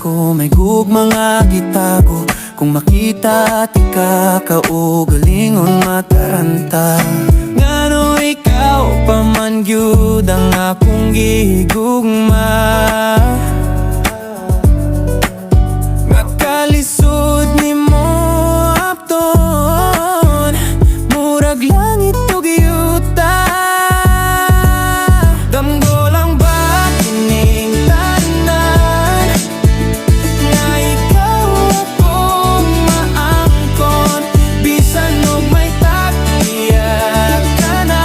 ko may gugma nga gitago. Kung makita at ikakaugalingon mataranta. Ngano ikaw pa man gyud ang akong gihigugma. Nakalisod nimo apton, murag langit ug yuta. Damgo lang ba kining tanan, nga ikaw akong maangkon. Bisan og may tagtiyak ka na,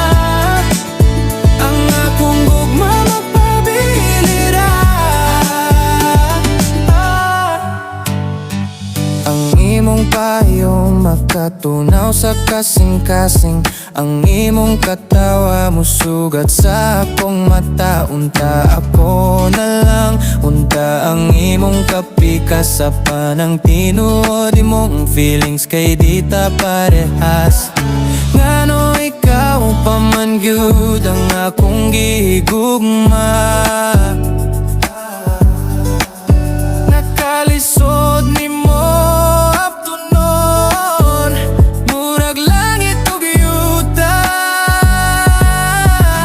ang akong gugma magpabilira. Ang imong payo makatunaw sa kasing-kasing. Ang imong katawa musugat sa akong mata. Unta ako na lang, unta ang imong kapika. Sa panang tinuod imong feelings kay di ta parehas. Ngano ikaw pa man gyud ang akong gihigugma. Nakalisod nimo aptunon, murag langit ug yuta.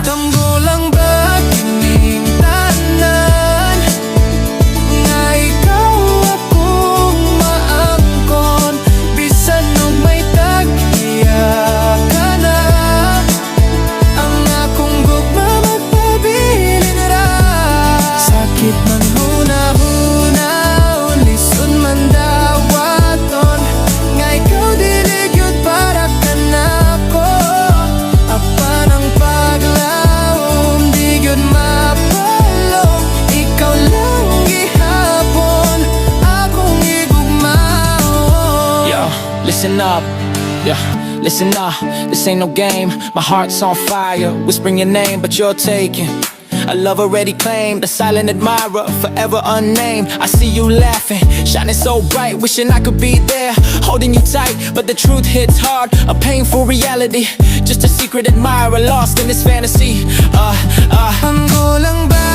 Damgo lang ba kining tanan, nga ikaw akong maangkon. Bisan og may tagtiyak ka na, ang akong gugma magpabilin ra. Sakit man huna-huna, lisod man dawaton, nga ikaw dili gyud para ka nako. Apan ang paglawom di gyud mapalong, ikaw lang gihapon akong igugmaon. Yo, listen up, yeah, listen up. This ain't no game, my heart's on fire. Whispering your name, but you're taken. A love already claimed, a silent admirer, forever unnamed. I see you laughing, shining so bright, wishing I could be there, holding you tight. But the truth hits hard, a painful reality. Just a secret admirer lost in this fantasy. Damgo lang ba